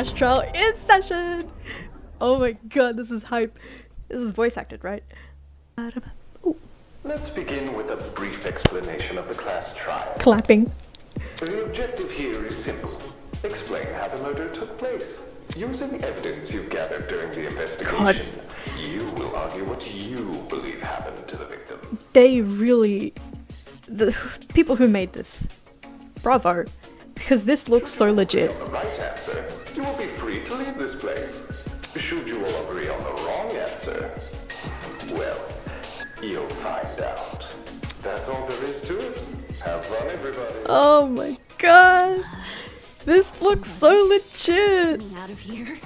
Class trial in session! Oh my god, this is hype. This is voice acted, right? Ooh. Let's begin with a brief explanation of the class trial. Clapping. The objective here is simple. Explain how the murder took place. Using evidence you've gathered during the investigation, God. You will argue what you believe happened to the victim. They really... The people who made this. Bravo. Because this looks so legit. On the right answer, you will be free to leave this place. Should you all agree on the wrong answer, well, you'll find out. That's all there is to it. Have fun, everybody. Oh my god. This looks so legit. Me out of here.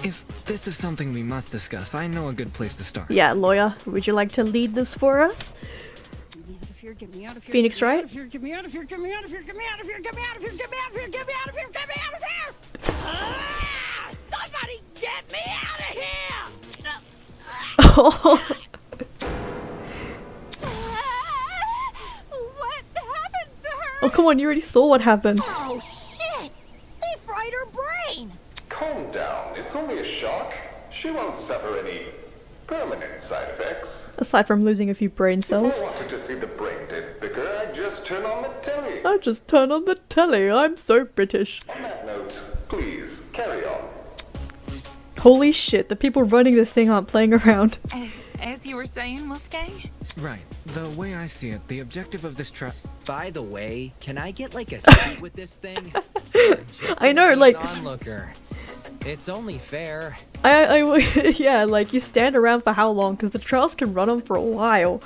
If this is something we must discuss, I know a good place to start. Yeah, lawyer, would you like to lead this for us? Get me out of here. Phoenix, right? Get me out of here. Get me out of here. Get me out of here. Get me out of here. Get me out of here. Get me out of here. Get me out of here. Ah, somebody get me out of here. What happened to her? Oh, come on, you already saw what happened. Oh shit! They fried her brain. Calm down. It's only a shock. She won't suffer any permanent side effects. Aside from losing a few brain cells. If I wanted to see the brain dead bigger, I'd just turn on the telly. I just turn on the telly, I'm so British. On that note, please, carry on. Holy shit, the people running this thing aren't playing around. As you were saying, Wolfgang? Right. The way I see it, the objective of this trial... By the way, can I get like a seat with this thing? I know, like... Onlooker. It's only fair. Yeah, like, you stand around for how long? Because the trials can run on for a while.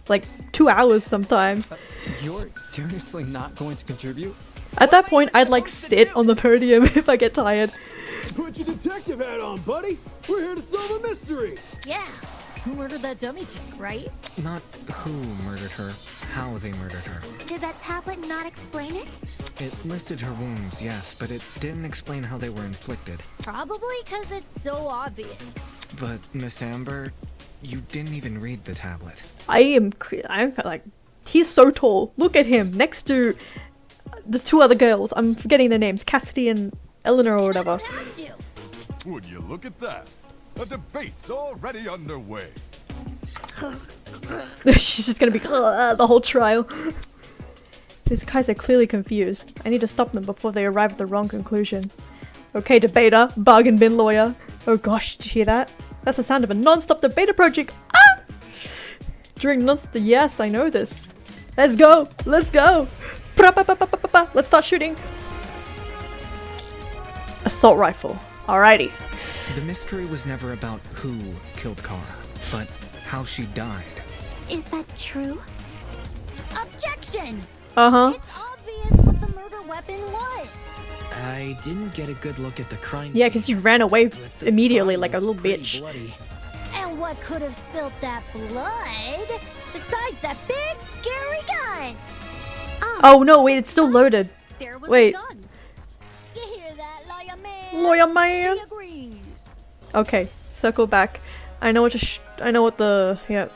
Like, 2 hours sometimes. You're seriously not going to contribute? At that point, I'd like sit on the podium if I get tired. Put your detective hat on, buddy! We're here to solve a mystery! Yeah. Who murdered that dummy chick, right? Not who murdered her, how they murdered her. Did that tablet not explain it? It listed her wounds, yes, but it didn't explain how they were inflicted. Probably because it's so obvious. But, Miss Amber, you didn't even read the tablet. I'm like, he's so tall. Look at him next to the two other girls. I'm forgetting their names, Cassidy and Eleanor or whatever. I don't have to. Would you look at that? The debate's already underway. She's just gonna be the whole trial. These guys are clearly confused. I need to stop them before they arrive at the wrong conclusion. Okay, debater, bargain bin lawyer. Oh gosh, did you hear that? That's the sound of a non-stop debater project. Ah! During non-stop, yes, I know this. Let's go, let's go. Let's start shooting. Assault rifle. Alrighty. The mystery was never about who killed Kara, but how she died. Is that true? Objection! Uh-huh. It's obvious what the murder weapon was. I didn't get a good look at the crime Yeah, scene, because you ran away but the immediately body like a was little pretty bitch. bloody. And what could have spilled that blood? Besides that big, scary gun! Oh no, wait, it's still loaded. There was Wait. a gun. You hear that, lawyer man? Lawyer man. She agrees. Okay, circle back. I know what to I know what the... yeah.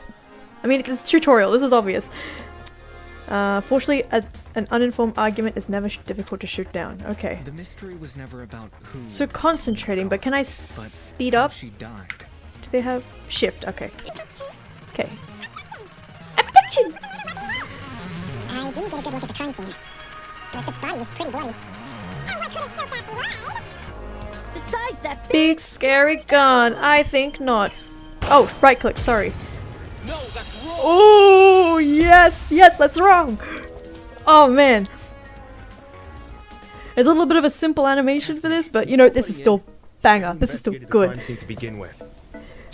I mean, it's a tutorial, this is obvious. Fortunately, an uninformed argument is never difficult to shoot down. Okay. The mystery was never about who... So concentrating, but can I speed up? She died. Do they have... shift, okay. Okay. Attention! I didn't get a good look at the crime scene, but the body was pretty bloody. And what could have spilled that blood? Besides that Big scary gun. I think not. Oh, right click, sorry. No, that's wrong! Oh, yes, yes, that's wrong. Oh man. There's a little bit of a simple animation for this, but you know, this is still banger. This is still good. To begin with.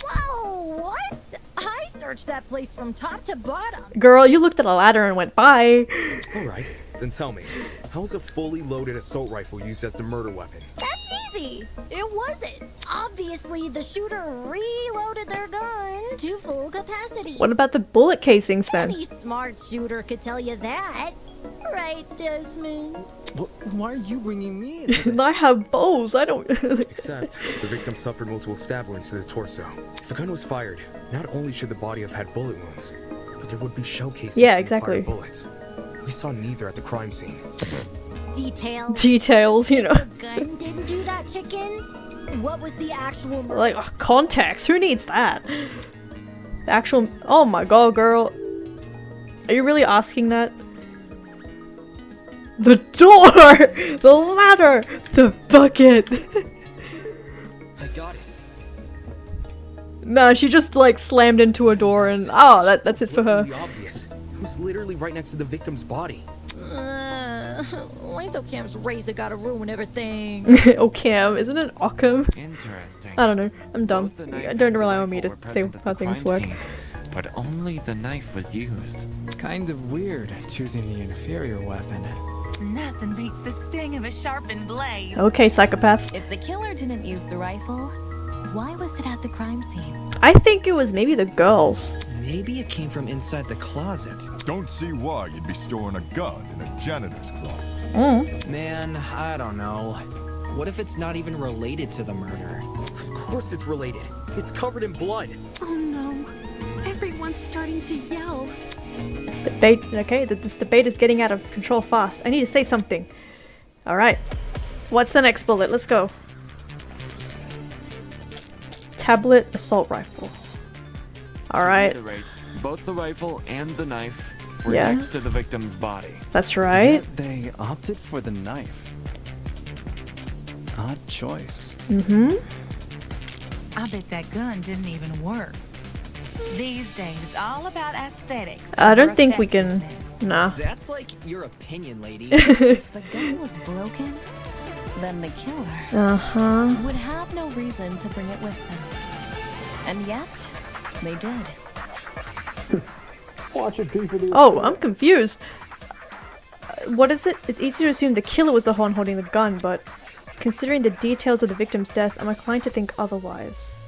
Whoa, what? I searched that place from top to bottom. Girl, you looked at a ladder and went, bye. Alright, then tell me, how was a fully loaded assault rifle used as the murder weapon? That's easy. It wasn't. Obviously, the shooter reloaded their gun to full capacity. What about the bullet casings then? Any smart shooter could tell you that. Right, Desmond? Why are you bringing me into this? I have bows, I don't... Except, the victim suffered multiple stab wounds to the torso. If a gun was fired, not only should the body have had bullet wounds, but there would be shell casings Yeah, from the exactly. fired bullets. We saw neither at the crime scene. Details. Details, you know. Gun didn't do that, chicken. What was the actual murder? Like, context. Who needs that? The actual. Oh my god, girl. Are you really asking that? The door! The ladder! The bucket! I got it. Nah, she just like slammed into a door and that's it for her. Blatantly obvious. It was literally right next to the victim's body. Why so Cam's razor gotta ruin everything? Occam, isn't it Occam? Interesting. I don't know. I'm dumb. Both the knife Don't and rely the on me to rifle were say present at how the things crime work. scene, but only the knife was used. Kind of weird choosing the inferior weapon. Nothing beats the sting of a sharpened blade. Okay, psychopath. If the killer didn't use the rifle, why was it at the crime scene? I think it was maybe the girls. Maybe it came from inside the closet. Don't see why you'd be storing a gun in a janitor's closet. Man, I don't know. What if it's not even related to the murder? Of course it's related. It's covered in blood. Oh no. Everyone's starting to yell. Debate. Okay, this debate is getting out of control fast. I need to say something. Alright. What's the next bullet? Let's go. Tablet assault rifle. Alright. Both the rifle and the knife were Yeah. next to the victim's body. That's right. Yet they opted for the knife. Odd choice. I bet that gun didn't even work. These days, it's all about aesthetics. I don't over think we can. effectiveness. Nah. That's like your opinion, lady. If the gun was broken, then the killer Uh-huh. would have no reason to bring it with them. And yet, they did. Oh, I'm confused. What is it? It's easy to assume the killer was the one holding the gun, but considering the details of the victim's death, I'm inclined to think otherwise.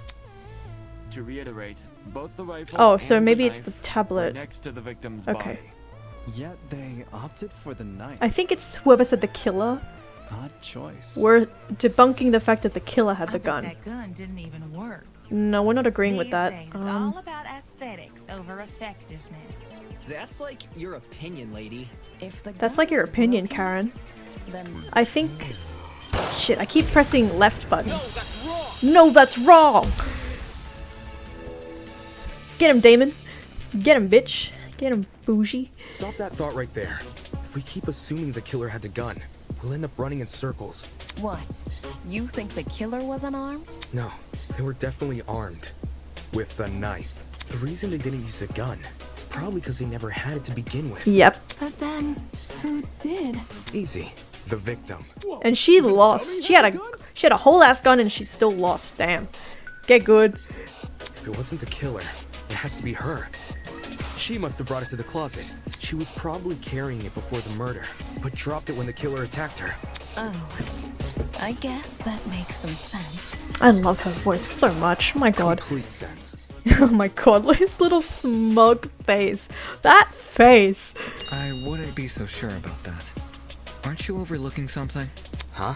To reiterate, both the rifle Oh, so and maybe the it's the knife were tablet. next to the victim's Okay. body. Yet they opted for the knife. I think it's whoever said the killer. Odd choice. We're debunking the fact that the killer had I the bet gun. that gun didn't even work. No, we're not agreeing with These that. days, it's all about aesthetics over effectiveness. That's like your opinion, lady. If the That's gun like your was opinion, broken, Karen. Then I think... Shit, I keep pressing left button. No, that's wrong! Get him, Damon. Get him, bitch. Get him, bougie. Stop that thought right there. If we keep assuming the killer had the gun, we'll end up running in circles. what? You think the killer was unarmed? No, they were definitely armed. With the knife. The reason they didn't use a gun is probably because they never had it to begin with. Yep. But then, who did? Easy. The victim. And she lost. She had a whole ass gun and she still lost. Damn. Get good. If it wasn't the killer, it has to be her. She must have brought it to the closet. She was probably carrying it before the murder, but dropped it when the killer attacked her. Oh, I guess that makes some sense. I love her voice so much. Oh my god. Complete sense. Oh my god, his little smug face. That face. I wouldn't be so sure about that. Aren't you overlooking something? Huh?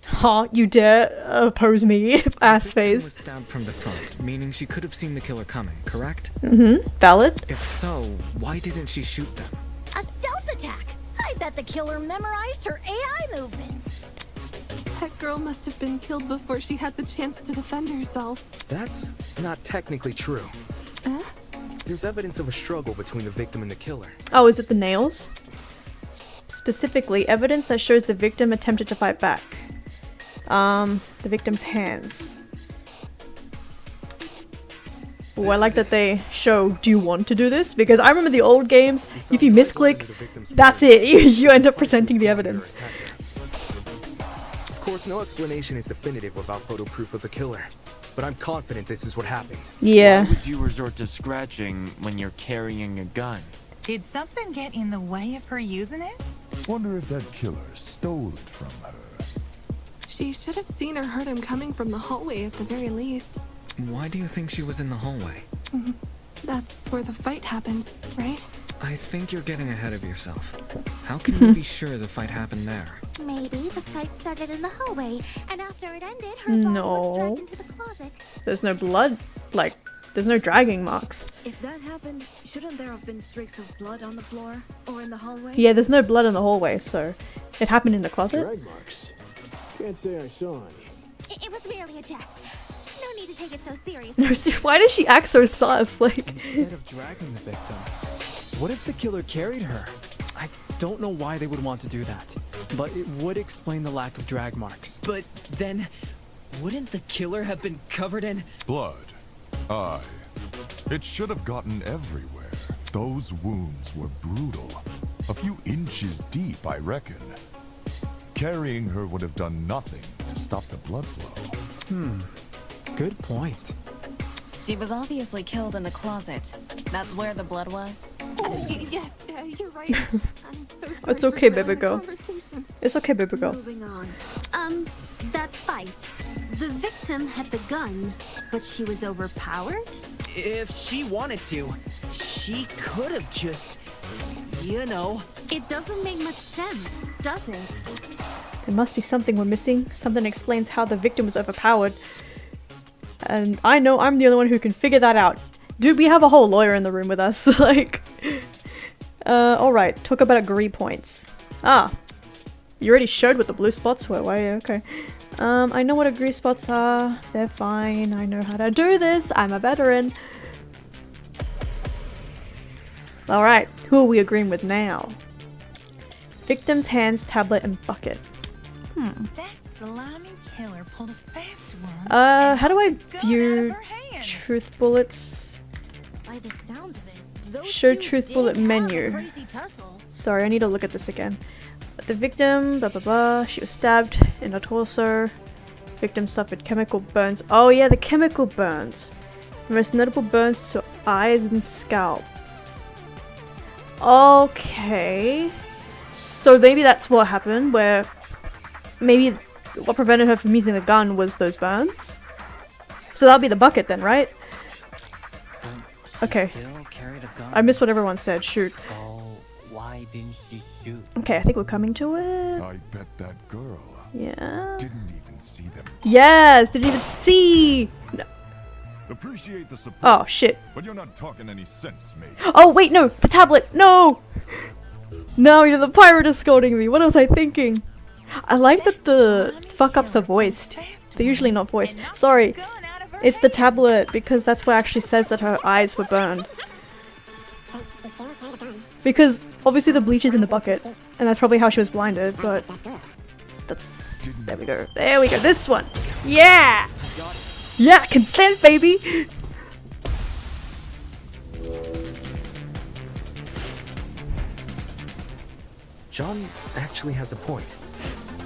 Huh, you dare oppose me, ass The victim was face. stabbed from the front, meaning she could have seen the killer coming, correct? Valid? If so, why didn't she shoot them? A stealth attack! I bet the killer memorized her AI movements. That girl must have been killed before she had the chance to defend herself. That's not technically true. Huh? There's evidence of a struggle between the victim and the killer. Oh, is it the nails? Specifically, evidence that shows the victim attempted to fight back. The victim's hands. Oh, I like that they show, do you want to do this? Because I remember the old games, if you misclick, that's it. You end up presenting the evidence. Of course, no explanation is definitive without photo proof of the killer. But I'm confident this is what happened. Yeah. Why would you resort to scratching when you're carrying a gun? Did something get in the way of her using it? Wonder if that killer stole it from her. She should have seen or heard him coming from the hallway at the very least. Why do you think she was in the hallway? That's where the fight happened, right? I think you're getting ahead of yourself. How can you be sure the fight happened there? Maybe the fight started in the hallway, and after it ended, her body was No. dragged into the closet. There's no blood, like, there's no dragging marks. If that happened, shouldn't there have been streaks of blood on the floor or in the hallway? Yeah, there's no blood in the hallway, so it happened in the closet. Drag marks? Can't say I saw any. It was merely a jest. No need to take it so seriously. No, why does she act so sus? Like, instead of dragging the victim, what if the killer carried her? I don't know why they would want to do that, but it would explain the lack of drag marks. But then, wouldn't the killer have been covered in blood? Aye. It should have gotten everywhere. Those wounds were brutal. A few inches deep, I reckon. Carrying her would have done nothing to stop the blood flow. Good point. She was obviously killed in the closet. That's where the blood was. Yes, you're right. I'm so sorry it's okay, for baby the girl. conversation. It's okay, baby girl. Moving on. That fight. The victim had the gun, but she was overpowered? if she wanted to, she could have just, you know. It doesn't make much sense, does it? There must be something we're missing. Something explains how the victim was overpowered. And I know I'm the only one who can figure that out. Dude, we have a whole lawyer in the room with us. Like, alright, talk about agree points. Ah, you already showed what the blue spots were. Why? Okay. I know what agree spots are. They're fine. I know how to do this. I'm a veteran. Alright, who are we agreeing with now? Victim's hands, tablet, and bucket. That slimy killer pulled a fast one. How do I view truth bullets? By the sounds of it, those Show two truth did bullet have a menu. crazy tussle. Sorry, I need to look at this again. The victim, blah blah blah, she was stabbed in the torso. Victim suffered chemical burns. Oh yeah, the chemical burns. The most notable burns to eyes and scalp. Okay. So maybe that's what happened, where maybe what prevented her from using the gun was those burns? So that'll be the bucket then, right? Okay. I missed what everyone said, shoot. So why didn't she shoot? Okay, I think we're coming to it. I bet that girl Yeah. didn't even see them. Yes, didn't even see! No. Appreciate the support. Oh, shit. But you're not talking any sense, mate. Oh, wait, no! The tablet! No! No, you're the pirate escorting me. What was I thinking? I like that the fuck-ups are voiced. They're usually not voiced. Sorry. It's the tablet, because that's what actually says that her eyes were burned. Because, obviously the bleach is in the bucket, and that's probably how she was blinded, but... That's... There we go. There we go. This one! Yeah! Yeah! Consent, baby! John actually has a point.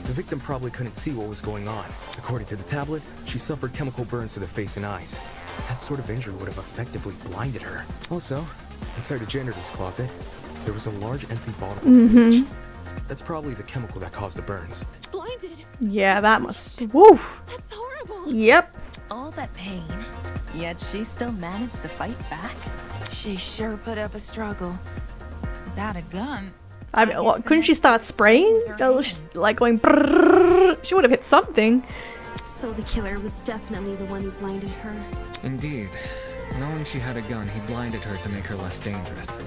The victim probably couldn't see what was going on. According to the tablet, she suffered chemical burns to the face and eyes. That sort of injury would have effectively blinded her. Also, inside the janitor's closet, there was a large empty bottle of bleach. That's probably the chemical that caused the burns. Blinded. Yeah, that must... Woo! That's horrible. Yep. All that pain, yet she still managed to fight back? She sure put up a struggle. Without a gun. I mean, what, couldn't she start spraying? Like going brrrr, she would have hit something. So the killer was definitely the one who blinded her. Indeed. Knowing she had a gun, he blinded her to make her less dangerous.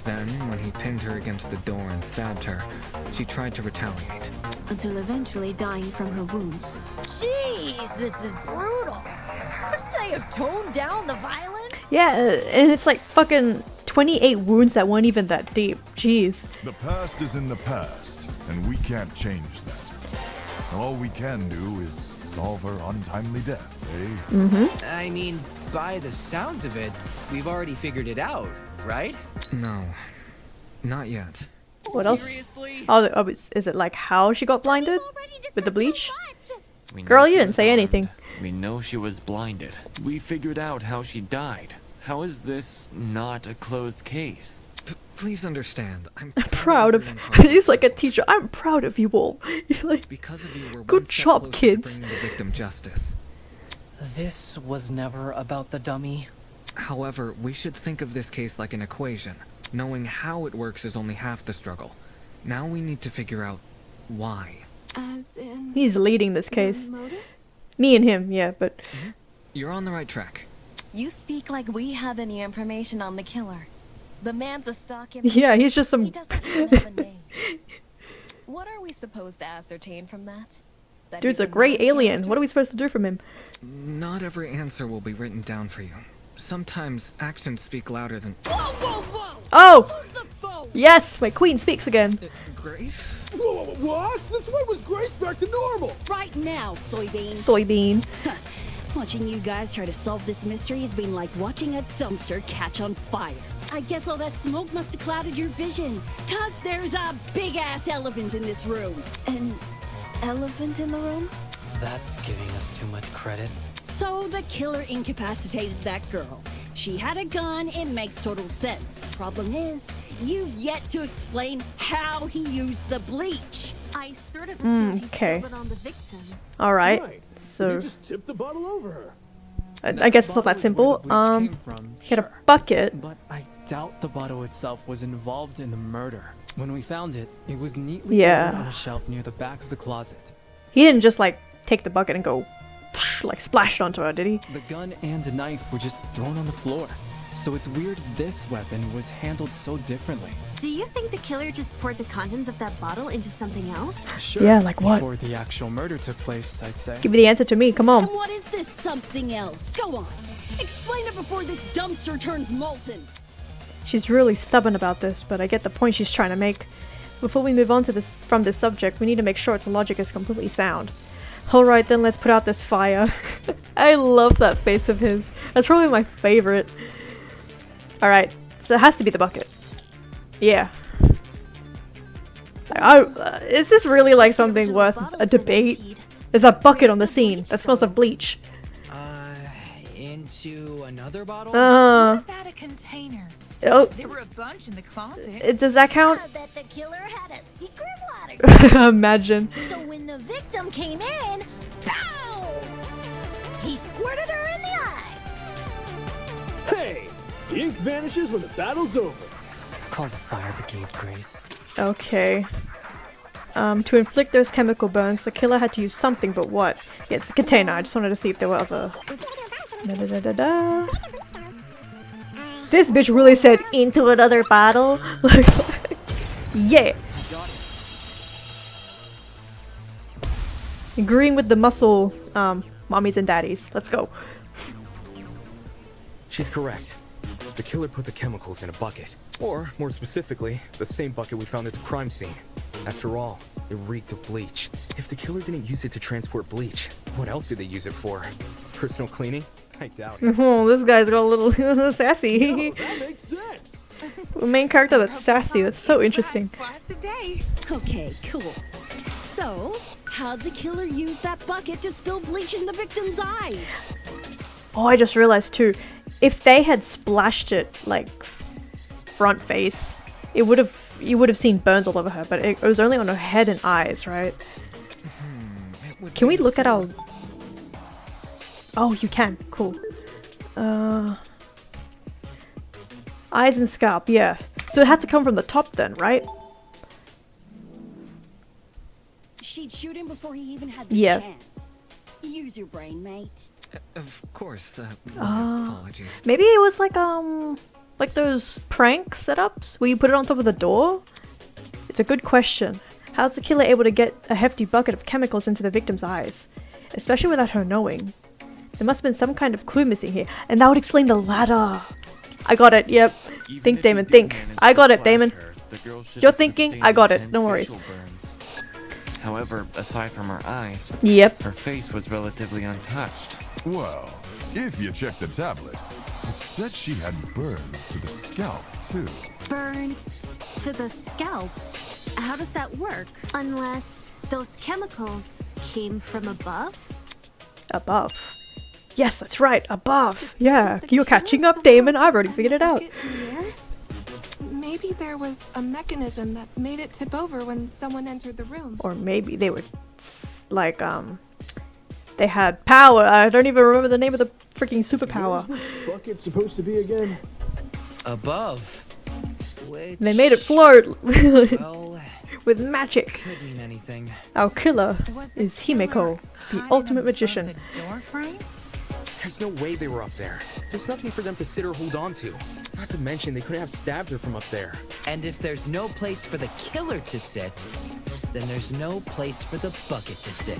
Then, when he pinned her against the door and stabbed her, she tried to retaliate. Until eventually dying from her wounds. Jeez, this is brutal. Couldn't they have toned down the violence? Yeah, and it's like fucking 28 wounds that weren't even that deep. Jeez. The past is in the past, and we can't change that. All we can do is solve her untimely death, eh? I mean, by the sounds of it, we've already figured it out, right? No. Not yet. What else? Oh, is it like how she got blinded? With the bleach? We know Girl, she you didn't was say armed. anything. We know she was blinded. We figured out how she died. How is this not a closed case? Please understand. I'm Proud of... He's like a teacher. I'm proud of you all. Like, because of you, we're good one step job, closer to kids. bringing the victim justice. This was never about the dummy. However, we should think of this case like an equation. Knowing how it works is only half the struggle. Now we need to figure out why. As in... He's leading this case. motive? Me and him, yeah, but... You're on the right track. You speak like we have any information on the killer. The man's a stock Yeah, he's just some... He doesn't even have a name. What are we supposed to ascertain from that? That Dude's he's a great known alien. character? What are we supposed to do from him? Not every answer will be written down for you. Sometimes actions speak louder than... Oh! Yes! My queen speaks again. Grace? What? Since when was Grace back to normal? Right now, soybean. Soybean. Watching you guys try to solve this mystery has been like watching a dumpster catch on fire. I guess all that smoke must have clouded your vision, 'cause there's a big-ass elephant in this room. An elephant in the room? That's giving us too much credit. So the killer incapacitated that girl. She had a gun, it makes total sense. Problem is, you've yet to explain how he used the bleach. I sort of assumed he okay. spilled it on the victim. Alright, Right. so... You just tipped the bottle over her. I guess it's not that simple. Get a bucket. But I doubt the bottle itself was involved in the murder. When we found it, it was neatly Yeah. on a shelf near the back of the closet. He didn't just like take the bucket and go like splash it onto her, did he? The gun and a knife were just thrown on the floor. So it's weird this weapon was handled so differently. Do you think the killer just poured the contents of that bottle into something else? Sure. Yeah, like what? Before the actual murder took place, I'd say. Give me the answer to me, come on. And what is this something else? Go on. Explain it before this dumpster turns molten. She's really stubborn about this, but I get the point she's trying to make. Before we move on to this from this subject, we need to make sure its logic is completely sound. Alright then, let's put out this fire. I love that face of his. That's probably my favorite. Alright, so it has to be the bucket. Yeah. Is this really like something worth a debate? There's a bucket on the scene that smells of bleach. Into another bottle? What about a container? Oh. There were a bunch in the closet. Does that count? I bet the killer had a secret water. Imagine. So when the victim came in, pow! He squirted her in the eyes. Hey! The ink vanishes when the battle's over. Call the fire brigade, Grace. Okay. To inflict those chemical burns, the killer had to use something, but what? Yeah, it's the container. I just wanted to see if there were other... Da-da-da-da-da. This bitch really said into another bottle. Like, yeah. Agreeing with the muscle, mommies and daddies. Let's go. She's correct. The killer put the chemicals in a bucket. Or, more specifically, the same bucket we found at the crime scene. After all, it reeked of bleach. If the killer didn't use it to transport bleach, what else did they use it for? Personal cleaning? I doubt it. Oh, this guy's got a little sassy. No, that makes sense. The main character that's sassy. That's so interesting. Twice a day. Okay, cool. So, how'd the killer use that bucket to spill bleach in the victim's eyes? Oh, I just realized too. If they had splashed it like front face, you would have seen burns all over her. But it was only on her head and eyes, right? Can we look at our... Oh, you can. Cool. Eyes and scalp, yeah. So it had to come from the top then, right? She'd shoot him before he even had the Yeah. chance. Use your brain, mate. Of course, my apologies. Maybe it was like those prank setups where you put it on top of the door? It's a good question. How's the killer able to get a hefty bucket of chemicals into the victim's eyes? Especially without her knowing. There must have been some kind of clue missing here, and that would explain the ladder. I got it, yep. Think, Damon, think. I got it, Damon. You're thinking, I got it, no worries. However, aside from her eyes, Yep. her face was relatively untouched. Well, if you check the tablet, it said she had burns to the scalp, too. Burns to the scalp? How does that work? Unless those chemicals came from above? Above. Yes, that's right, above. Yeah, you're catching up, Damon. I've already figured it out. Maybe there was a mechanism that made it tip over when someone entered the room. Or maybe they were like, they had power. I don't even remember the name of the freaking superpower. Where's this bucket supposed to be again? Above. Which, They made it float well, with magic. could mean anything. Our killer is Himeko, the ultimate magician. Door frame? There's no way they were up there. There's nothing for them to sit or hold on to. Not to mention, they couldn't have stabbed her from up there. And if there's no place for the killer to sit, then there's no place for the bucket to sit.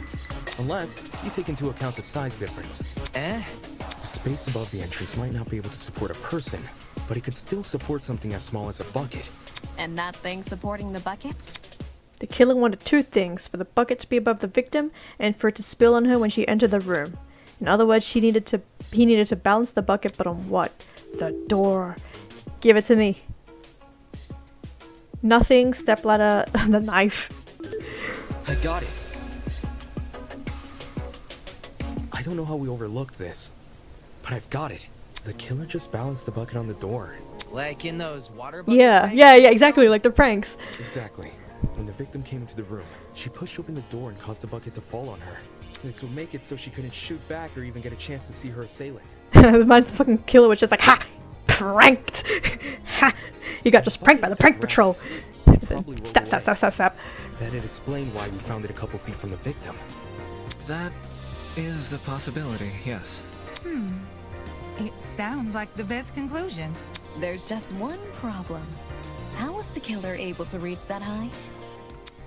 Unless you take into account the size difference. Eh? The space above the entrance might not be able to support a person, but it could still support something as small as a bucket. And that thing supporting the bucket? The killer wanted two things, for the bucket to be above the victim and for it to spill on her when she entered the room. In other words, he needed to balance the bucket, but on what? The door. Give it to me. Nothing, stepladder, the knife. I got it. I don't know how we overlooked this, but I've got it. The killer just balanced the bucket on the door. Like in those water bucket Yeah, pranks? yeah, exactly, like the pranks. Exactly. When the victim came into the room, she pushed open the door and caused the bucket to fall on her. This would make it so she couldn't shoot back or even get a chance to see her assailant. My fucking killer was just like, ha! Pranked! Ha! You got just pranked by the prank patrol! Stab, stab, stab, stab, stab. That'd explain why we found it a couple feet from the victim. That is a possibility, yes. It sounds like the best conclusion. There's just one problem. How was the killer able to reach that high?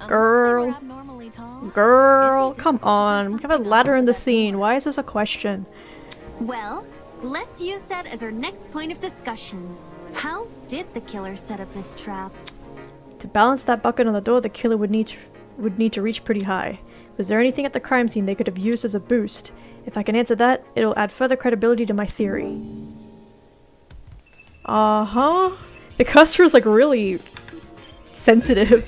Girl. Abnormally tall? Girl, come on. We have a ladder in the scene. Why is this a question? Well, let's use that as our next point of discussion. How did the killer set up this trap? To balance that bucket on the door, the killer would need to reach pretty high. Was there anything at the crime scene they could have used as a boost? If I can answer that, it'll add further credibility to my theory. Uh-huh. The cursor is like really sensitive.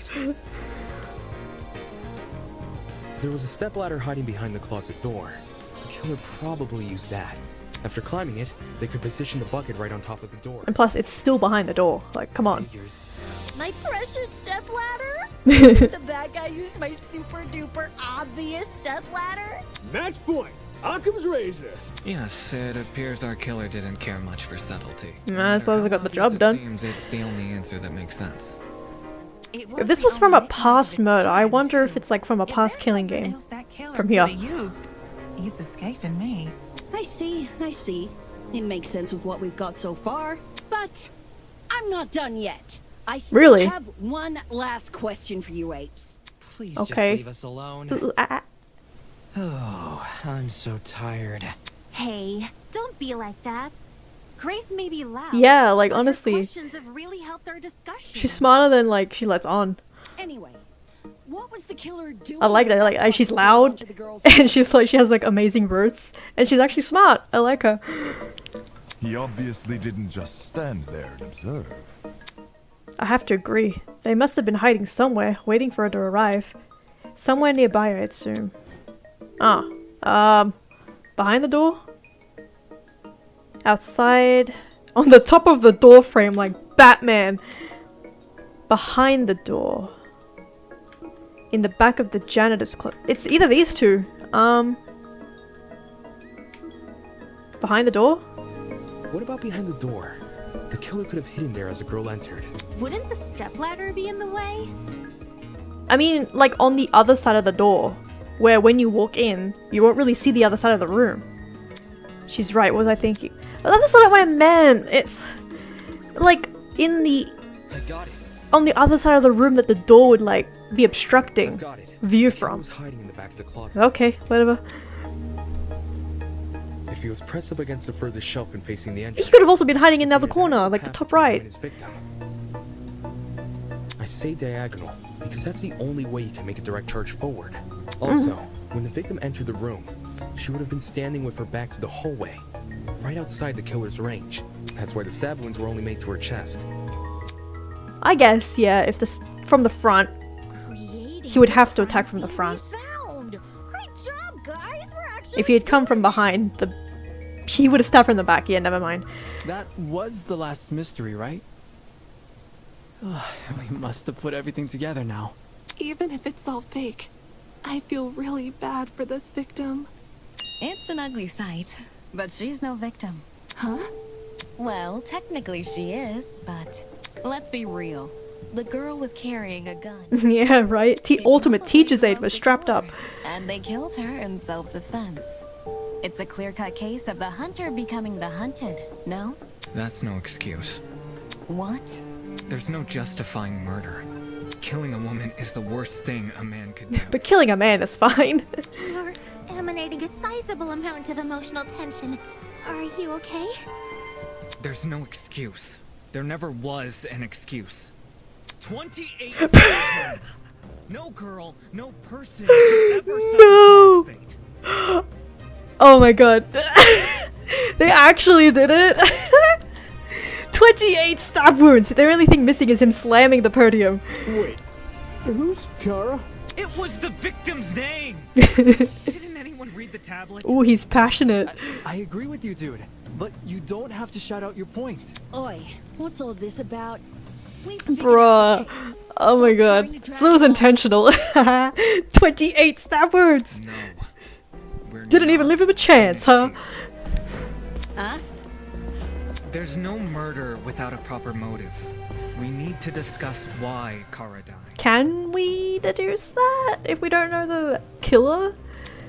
There was a stepladder hiding behind the closet door. The killer probably used that. After climbing it, they could position the bucket right on top of the door. And plus, it's still behind the door. Like, come on. My precious stepladder? The bad guy used my super duper obvious stepladder? Match point. Occam's razor. Yes, it appears our killer didn't care much for subtlety. Nah, as long as I got the job It done. seems it's the only answer that makes sense. If this was from a past murder, I wonder if it's like from a past killing game. From here. Used. It's escaping me. I see. It makes sense with what we've got so far. But I'm not done yet. I still Really? have one last question for you apes. Please Okay. just leave us alone. Ah. Oh, I'm so tired. Hey, don't be like that. Grace may be loud. Yeah, like but her honestly, questions have really helped our discussion. she's smarter than like she lets on. Anyway, what was the killer doing? I like that. Like she's loud, and she's like she has like amazing roots, and she's actually smart. I like her. He obviously didn't just stand there and observe. I have to agree. They must have been hiding somewhere, waiting for her to arrive. Somewhere nearby, I assume. Behind the door? Outside? On the top of the door frame, like Batman. Behind the door. In the back of the janitor's closet. It's either these two. Behind the door? What about behind the door? The killer could have hidden there as the girl entered. Wouldn't the stepladder be in the way? I mean, like on the other side of the door. Where when you walk in, you won't really see the other side of the room. She's right, what was I thinking? Oh, that's not what I meant! It's like in the... I got it. On the other side of the room that the door would like be obstructing Got it. view The killer from. was hiding in the back of the closet. Okay, whatever. If he was pressed up against the furthest shelf and facing the entrance, He could have also been hiding in the other corner, like the top right. his victim. I say diagonal because that's the only way you can make a direct charge forward. Also, when the victim entered the room, she would have been standing with her back to the hallway, right outside the killer's range. That's why the stab wounds were only made to her chest. I guess, yeah, if this from the front, he would have to attack from the front. Found. Great job, guys. We're actually If he had come from behind, he would have stabbed from the back. Yeah, never mind. That was the last mystery, right? We must have put everything together now. Even if it's all fake, I feel really bad for this victim. It's an ugly sight, but she's no victim. Huh? Well, technically she is, but let's be real. The girl was carrying a gun. Yeah, right? Ultimate teacher's aid was strapped up. And they killed her in self-defense. It's a clear-cut case of the hunter becoming the hunted, no? That's no excuse. What? There's no justifying murder. Killing a woman is the worst thing a man could do. But killing a man is fine. You're emanating a sizable amount of emotional tension. Are you okay? There's no excuse. There never was an excuse. 28 seconds! No girl, no person should ever No! suffer fate. Oh my god. They actually did it! 28 stab wounds! The only thing missing is him slamming the podium. Wait, who's Kara? It was the victim's name! Didn't anyone read the tablet? Ooh, he's passionate. I agree with you, dude. But you don't have to shout out your point. Oi, what's all this about? Bruh. Oh my god. That was intentional. 28 stab wounds! No. Didn't even leave him a chance, huh? Huh? There's no murder without a proper motive. We need to discuss why Kara died. Can we deduce that if we don't know the killer?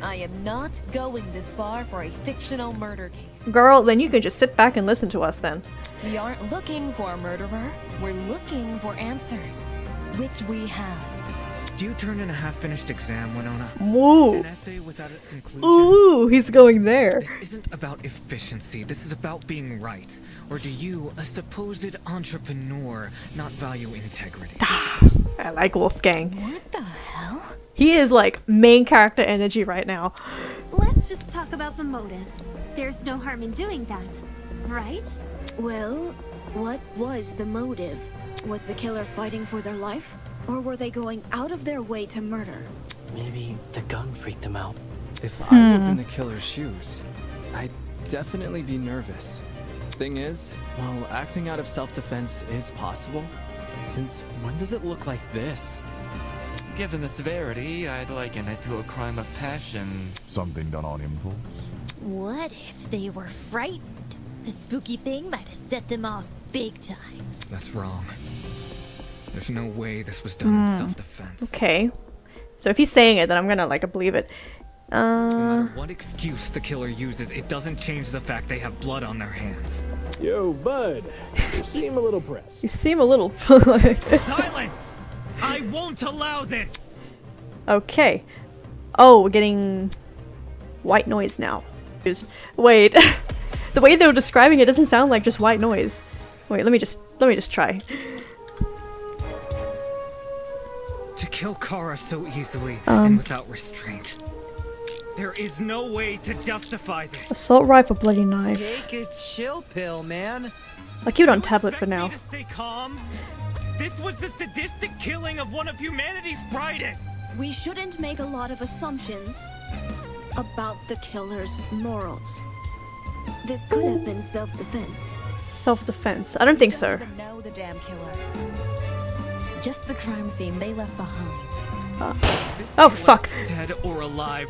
I am not going this far for a fictional murder case. Girl, then you can just sit back and listen to us then. We aren't looking for a murderer. We're looking for answers, which we have. Do you turn in a half-finished exam, Winona? Woo! An essay without its conclusion? Ooh, he's going there. This isn't about efficiency. This is about being right. Or do you, a supposed entrepreneur, not value integrity? I like Wolfgang. What the hell? He is like main character energy right now. Let's just talk about the motive. There's no harm in doing that, right? Well, what was the motive? Was the killer fighting for their life? Or were they going out of their way to murder? Maybe the gun freaked him out. If I was in the killer's shoes, I'd definitely be nervous. Thing is, while acting out of self-defense is possible, since when does it look like this? Given the severity, I'd liken it to a crime of passion. Something done on impulse? What if they were frightened? A spooky thing might have set them off big time. That's wrong. There's no way this was done in self-defense. Okay. So if he's saying it, then I'm gonna like believe it. No matter what excuse the killer uses, it doesn't change the fact they have blood on their hands. Yo, bud. You seem a little pressed. You seem a little Silence! I won't allow this! Okay. Oh, we're getting white noise now. Wait. The way they were describing it doesn't sound like just white noise. Wait, let me just try. To kill Kara so easily and without restraint. There is no way to justify this. Assault rifle, bloody knife. Take a chill pill, man. I'll keep it on tablet for now. Me to stay calm? This was the sadistic killing of one of humanity's brightest. We shouldn't make a lot of assumptions about the killer's morals. This could have been self-defense. Self-defense. I don't think so. Don't even know the damn killer. Just the crime scene they left behind. Oh fuck. Dead or alive,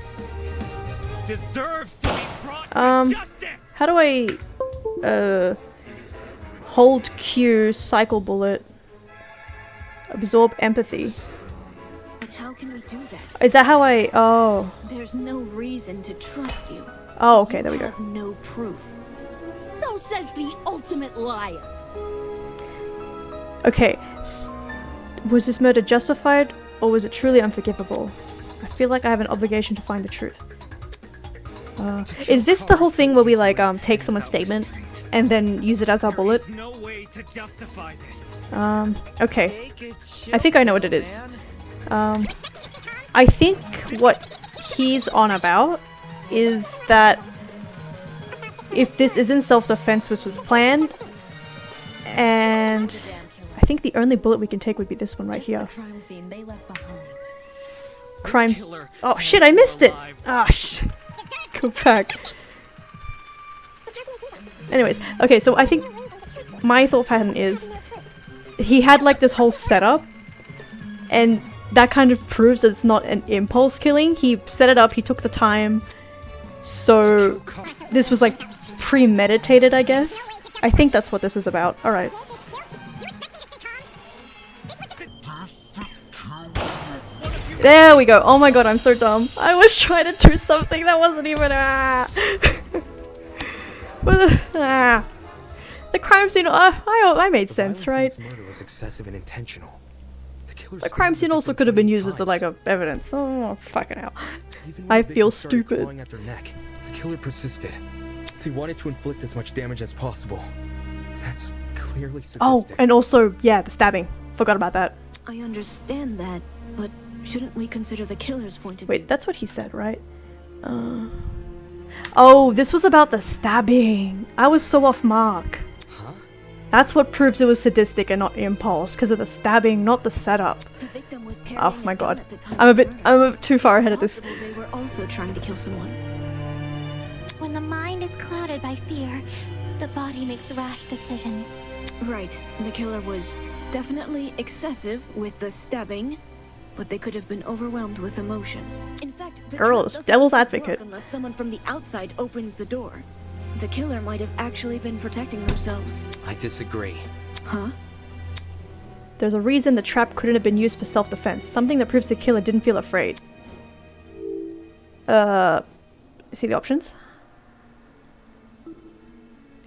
deserves to be brought to justice. How do I hold Q, cycle bullet, absorb empathy? But how can we do that? Is that how I? Oh. There's no reason to trust you. Oh, okay. There we You go. have no proof. So says the ultimate liar. Okay. Was this murder justified, or was it truly unforgivable? I feel like I have an obligation to find the truth. Is this the whole thing where we like take someone's statement and then use it as our bullet? No way to justify this. Okay. I think I know what it is. I think what he's on about is that if this isn't self-defense, which was planned, and I think the only bullet we can take would be this one right here. Crime scene they left behind. Crimes. Oh shit! I missed it. Ah shit. Go back. Anyways, okay. So I think my thought pattern is he had like this whole setup, and that kind of proves that it's not an impulse killing. He set it up. He took the time. So this was like premeditated, I guess. I think that's what this is about. All right. There we go. Oh my god, I'm so dumb. I was trying to do something that wasn't even The crime scene. I made sense, right? Murder was excessive and intentional. The crime scene also could have been used as like a evidence. Oh fucking hell! I feel stupid. At their neck, the killer persisted. They wanted to inflict as much damage as possible. That's clearly sadistic. Oh, and also, yeah, the stabbing. Forgot about that. I understand that, but shouldn't we consider the killer's point of view? Wait, that's what he said, right? Oh, this was about the stabbing. I was so off mark. Huh? That's what proves it was sadistic and not impulse, because of the stabbing, not the setup. The victim was Oh my god. I'm a bit too far ahead of this. They were also trying to kill someone. When the mind is clouded by fear, the body makes rash decisions. Right. The killer was definitely excessive with the stabbing, but they could have been overwhelmed with emotion. In fact, the Girls, trap doesn't devil's work advocate. unless someone from the outside opens the door. The killer might have actually been protecting themselves. I disagree. Huh? There's a reason the trap couldn't have been used for self-defense. Something that proves the killer didn't feel afraid. See the options?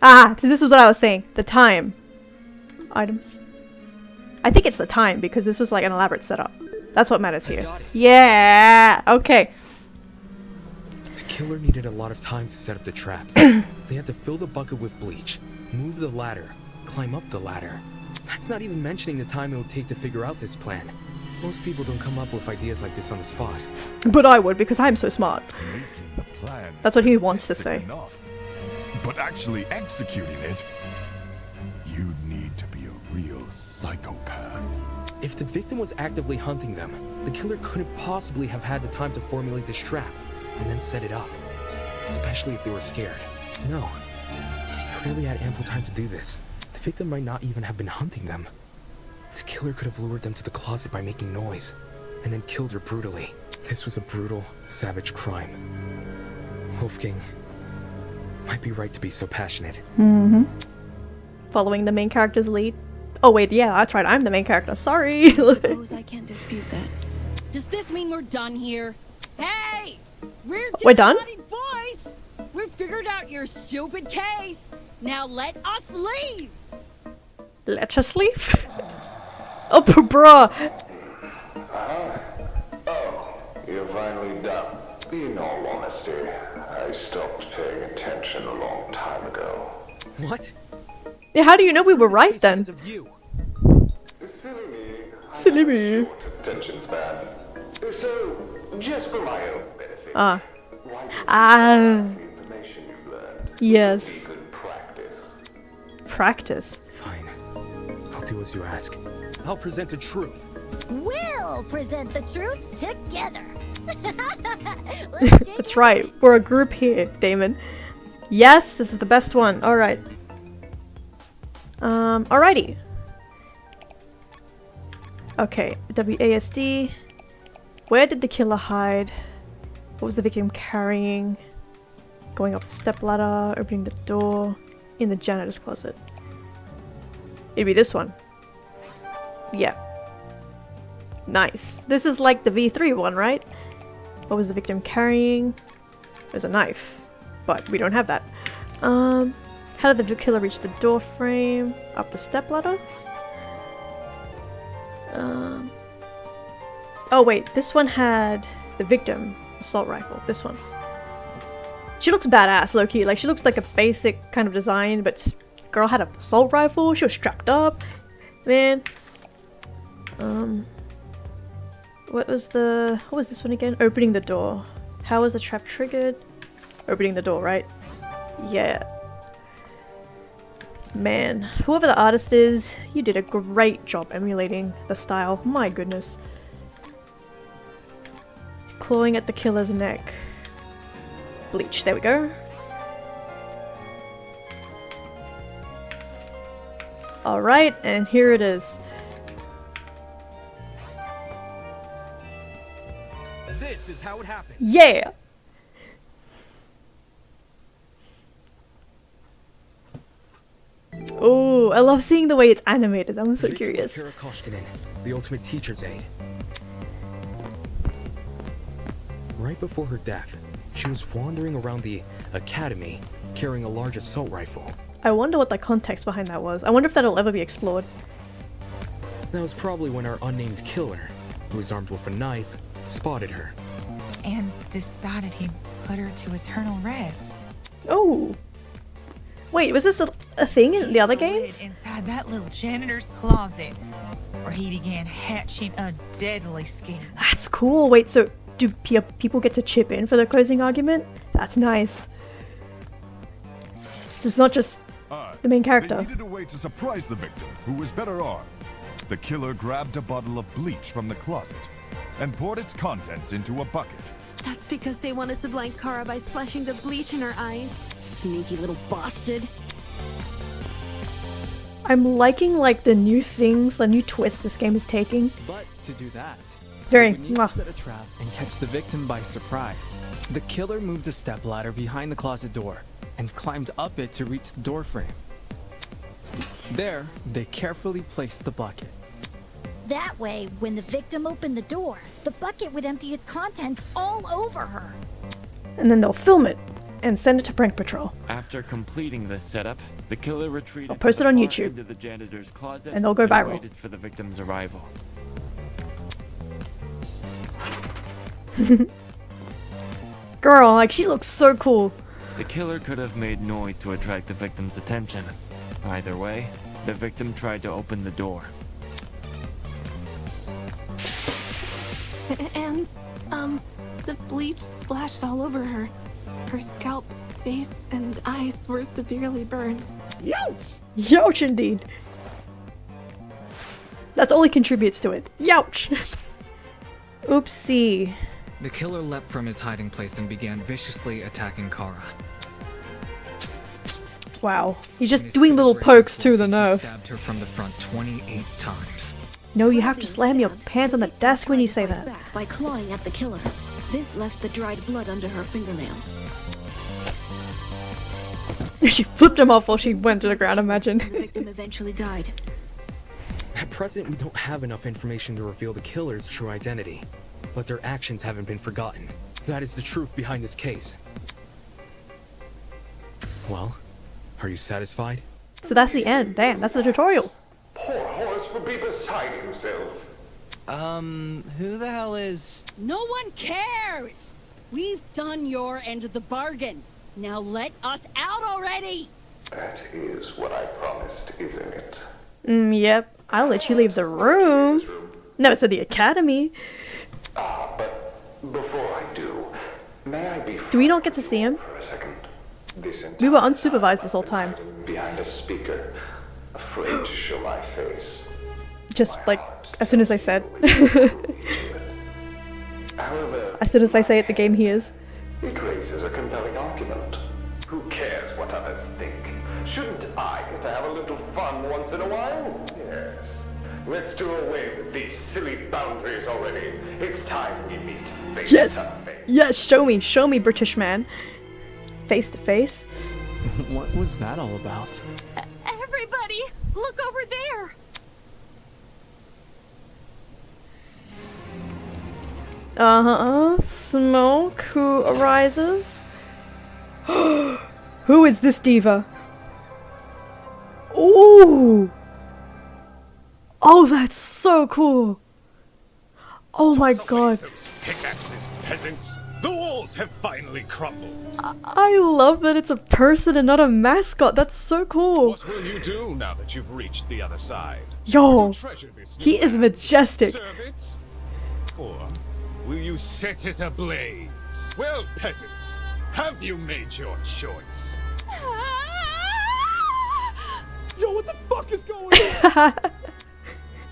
Ah, so this was what I was saying. The time. Items. I think it's the time because this was like an elaborate setup. That's what matters here. Yeah! Okay. The killer needed a lot of time to set up the trap. They had to fill the bucket with bleach, move the ladder, climb up the ladder. That's not even mentioning the time it would take to figure out this plan. Most people don't come up with ideas like this on the spot. But I would because I'm so smart. Making the plan is That's what he wants to say. sadistic enough. But actually executing it, you need to be a real psychopath. If the victim was actively hunting them, the killer couldn't possibly have had the time to formulate this trap and then set it up. Especially if they were scared. No, he clearly had ample time to do this. The victim might not even have been hunting them. The killer could have lured them to the closet by making noise, and then killed her brutally. This was a brutal, savage crime. Wolfgang might be right to be so passionate. Mm-hmm. Following the main character's lead. Oh wait, yeah, that's right, I'm the main character. Sorry! Suppose I can't dispute that. Does this mean we're done here? Hey! We're done? Voice! We've figured out your stupid case! Now let us leave! Let us leave? Oh, bruh! Oh, you're finally done. In all honesty, I stopped paying attention a long time ago. What? Yeah, how do you know we were right then? Silly me. Silly me. Short attention span. So, just for my own benefit. Ah. Why don't you Ah. utilize the information you've learned? Yes. You could practice. Practice. Fine. I'll do as you ask. I'll present the truth. We'll present the truth together. That's right, we're a group here, Damon. Yes, this is the best one. Alright. Alrighty. Okay, WASD. Where did the killer hide? What was the victim carrying? Going up the step ladder, opening the door, in the janitor's closet. It'd be this one. Yeah. Nice. This is like the V3 one, right? What was the victim carrying? There's a knife, but we don't have that. How did the killer reach the door frame? Up the step ladder? Oh wait, this one had the victim assault rifle. This one. She looks badass, low-key. Like, she looks like a basic kind of design, but girl had an assault rifle. She was strapped up. Man. What was this one again? Opening the door. How was the trap triggered? Opening the door, right? Yeah. Man, whoever the artist is, you did a great job emulating the style. My goodness. Clawing at the killer's neck. Bleach, there we go. Alright, and here it is. This is how it happened. Yeah! Oh, I love seeing the way it's animated. I'm so curious. The ultimate teacher's aide. Right before her death, she was wandering around the academy carrying a large assault rifle. I wonder what the context behind that was. I wonder if that'll ever be explored. That was probably when our unnamed killer, who was armed with a knife, spotted her. And decided he'd put her to eternal rest. Oh. Wait, was this a thing in the other Slid games? inside that little janitor's closet, where he began hatching a deadly scheme. That's cool. Wait, so do people get to chip in for the closing argument? That's nice. So it's not just the main character. They needed a way to surprise the victim, who was better armed. The killer grabbed a bottle of bleach from the closet and poured its contents into a bucket. That's because they wanted to blind Kara by splashing the bleach in her eyes. Sneaky little bastard. I'm liking like the new things, the new twists this game is taking. But to do that, Very we need to set a trap and catch the victim by surprise. The killer moved a stepladder behind the closet door and climbed up it to reach the doorframe. There, they carefully placed the bucket. That way, when the victim opened the door, the bucket would empty its contents all over her. And then they'll film it and send it to Prank Patrol. After completing this setup, the killer retreated I'll post to it on the far YouTube. end of the janitor's closet And they'll go viral. waited for the victim's arrival. Girl, like she looks so cool. The killer could have made noise to attract the victim's attention. Either way, the victim tried to open the door. And, the bleach splashed all over her. Her scalp, face, and eyes were severely burned. Youch! Youch indeed. That's only contributes to it. Youch! Oopsie. The killer leapt from his hiding place and began viciously attacking Kara. Wow. He's just doing little pokes to the nerve. Stabbed her from the front 28 times. No, you have to slam your hands on the desk when you say that. Back by clawing at the killer. This left the dried blood under her fingernails. She flipped him off while she went to the ground, imagine. The victim eventually died. At present, we don't have enough information to reveal the killer's true identity, but their actions haven't been forgotten. That is the truth behind this case. Well, are you satisfied? So that's the end. Damn, that's the tutorial. Poor horse would be beside himself. Who the hell is... No one cares! We've done your end of the bargain. Now let us out already! That is what I promised, isn't it? Yep. I'll let you leave the room. Never said the academy. But before I do, may I be Do we not get to see him? for a second? This We were unsupervised this whole time. behind a speaker, afraid to show my face. Just like, as soon as I said. However, As soon as I say it, the game hears. it raises a compelling argument. Who cares what others think? Shouldn't I get to have a little fun once in a while? Yes. Let's do away with these silly boundaries already. It's time we meet face Yes! to face. Yes, show me, British man. Face to face. What was that all about? Everybody, look over there! Smoke who arises. Who is this diva? Ooh! Oh, that's so cool! Oh my god. Pickaxes, peasants! The walls have finally crumbled. I love that it's a person and not a mascot. That's so cool. What will you do now that you've reached the other side? Yo, Will you treasure this he new is land, majestic. Serve it? Or will you set it ablaze? Well, peasants, have you made your choice? Yo, what the fuck is going on?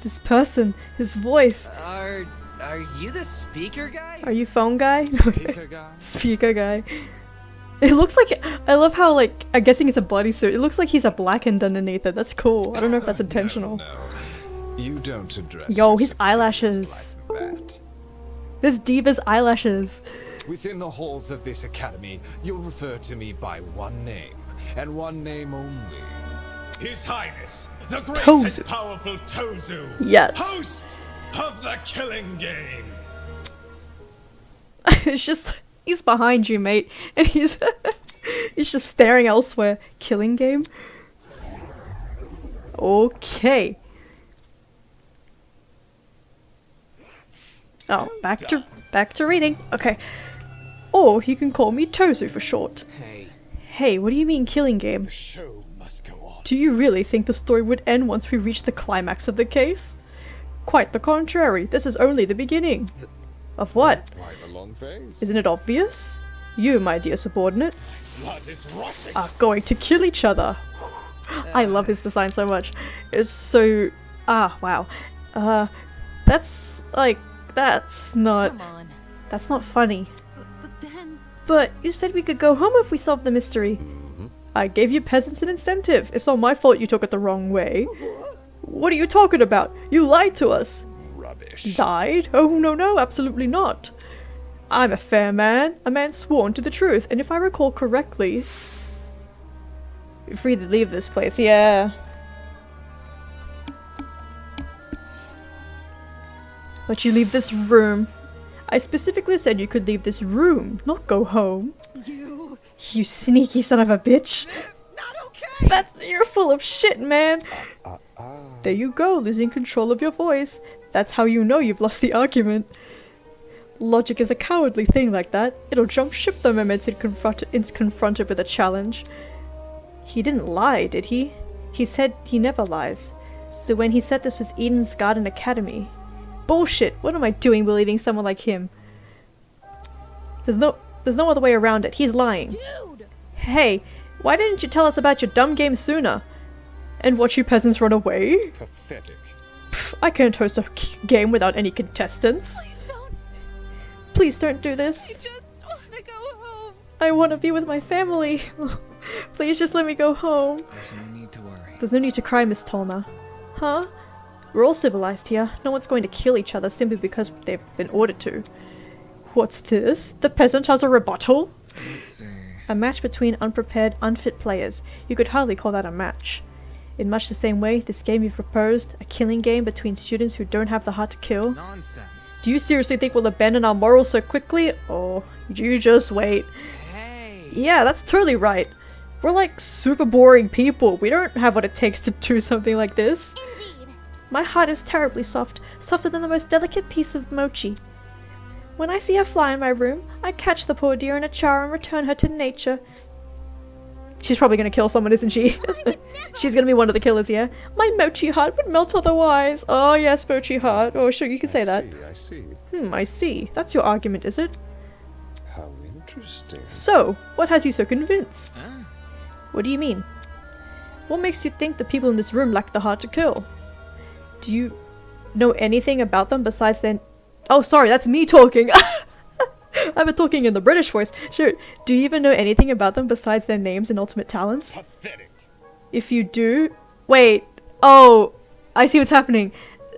This person, his voice. Are you the speaker guy? Are you phone guy? Speaker guy? Speaker guy. It looks like, I love how, like, I'm guessing it's a bodysuit. It looks like he's a blackened underneath it. That's cool. I don't know if that's intentional. You don't address Yo, his eyelashes. that. This diva's eyelashes. Within the halls of this academy, you'll refer to me by one name, and one name only. His Highness, the great Tozu. and powerful Tozu, Yes. host of the Killing Game. It's just, he's behind you, mate, and he's he's just staring elsewhere. Killing game? Okay. Oh, back to reading. Okay. Or you can call me Tozu for short. Hey, what do you mean killing game? Show must go on. Do you really think the story would end once we reach the climax of the case? Quite the contrary. This is only the beginning. Of what? Why the long face? Isn't it obvious? You, my dear subordinates, Blood is rushing. are going to kill each other. I love his design so much. It's so... wow. That's not... That's not funny. But you said we could go home if we solved the mystery. I gave you peasants an incentive. It's not my fault you took it the wrong way. What are you talking about? You lied to us. Rubbish. Lied? Oh, no, absolutely not. I'm a fair man, a man sworn to the truth, and if I recall correctly... You're free to leave this place, yeah. But you leave this room. I specifically said you could leave this room, not go home. You sneaky son of a bitch. You're full of shit, man. There you go, losing control of your voice. That's how you know you've lost the argument. Logic is a cowardly thing like that. It'll jump ship the moment it's confronted with a challenge. He didn't lie, did he? He said he never lies. So when he said this was Eden's Garden Academy... Bullshit! What am I doing believing someone like him? There's no other way around it. He's lying. Dude! Hey, why didn't you tell us about your dumb game sooner? And watch you peasants run away? Pathetic. Pff, I can't host a game without any contestants. Please don't do this. I just want to go home. I want to be with my family. Please just let me go home. There's no need to worry. There's no need to cry, Miss Tolna. Huh? We're all civilized here. No one's going to kill each other simply because they've been ordered to. What's this? The peasant has a rebuttal? Let's see. A match between unprepared, unfit players. You could hardly call that a match. In much the same way, this game you've proposed, a killing game between students who don't have the heart to kill. Nonsense. Do you seriously think we'll abandon our morals so quickly? Or you just wait. Hey. Yeah, that's totally right. We're like super boring people. We don't have what it takes to do something like this. My heart is terribly soft, softer than the most delicate piece of mochi. When I see a fly in my room, I catch the poor dear in a jar and return her to nature. She's probably gonna kill someone, isn't she? She's gonna be one of the killers, yeah? My mochi heart would melt otherwise. Oh yes, mochi heart. Oh sure, you can say that. I see. I see. That's your argument, is it? How interesting. So, what has you so convinced? Huh? What do you mean? What makes you think the people in this room lack the heart to kill? Do you know anything about them besides their... Oh, sorry, that's me talking. I've been talking in the British voice. Sure. Do you even know anything about them besides their names and ultimate talents? Pathetic. If you do... Wait. Oh, I see what's happening.